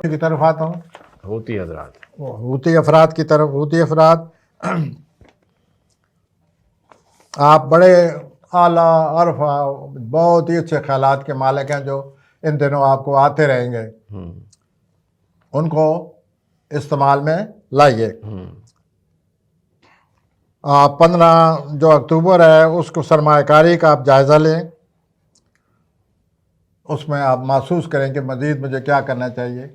کی طرف آتا ہوں، ہوتی حضرات، حوثی افراد کی طرف. حوثی افراد آپ بڑے اعلیٰ عرفہ بہت ہی اچھے خیالات کے مالک ہیں جو ان دنوں آپ کو آتے رہیں گے، ان کو استعمال میں لائیے. آپ 15 جو اکتوبر ہے اس کو سرمایہ کاری کا آپ جائزہ لیں، اس میں آپ محسوس کریں کہ مزید مجھے کیا کرنا چاہیے،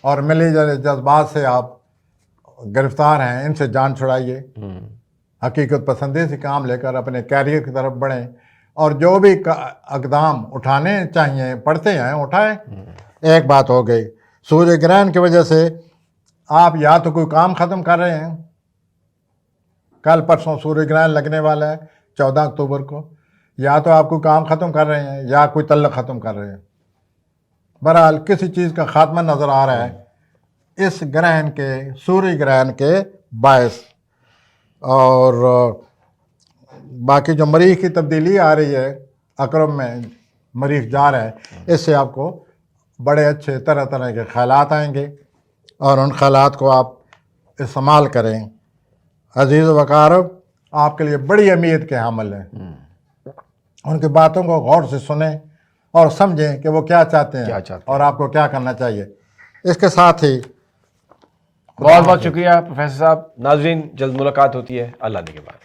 اور ملی جذبات سے آپ گرفتار ہیں ان سے جان چھڑائیے، حقیقت پسندی سے کام لے کر اپنے کیریئر کی طرف بڑھیں، اور جو بھی اقدام اٹھانے چاہیے پڑھتے ہیں اٹھائیں. ایک بات ہو گئی، سورج گرہن کی وجہ سے آپ یا تو کوئی کام ختم کر رہے ہیں، کل پرسوں سورج گرہن لگنے والا ہے 14 اکتوبر کو، یا تو آپ کوئی کام ختم کر رہے ہیں یا کوئی تعلق ختم کر رہے ہیں. بہرحال کسی چیز کا خاتمہ نظر آ رہا ہے اس گرہن کے، سورج گرہن کے باعث. اور باقی جو مریخ کی تبدیلی آ رہی ہے، اکرم میں مریخ جا رہا ہے، اس سے آپ کو بڑے اچھے طرح طرح کے خیالات آئیں گے، اور ان خیالات کو آپ استعمال کریں. عزیز و اقارب آپ کے لیے بڑی اہمیت کے حامل ہیں، ان کی باتوں کو غور سے سنیں اور سمجھیں کہ وہ کیا چاہتے ہیں اور آپ کو کیا کرنا چاہیے. اس کے ساتھ ہی بہت بہت شکریہ پروفیسر صاحب. ناظرین، جلد ملاقات ہوتی ہے. اللہ نگہبان.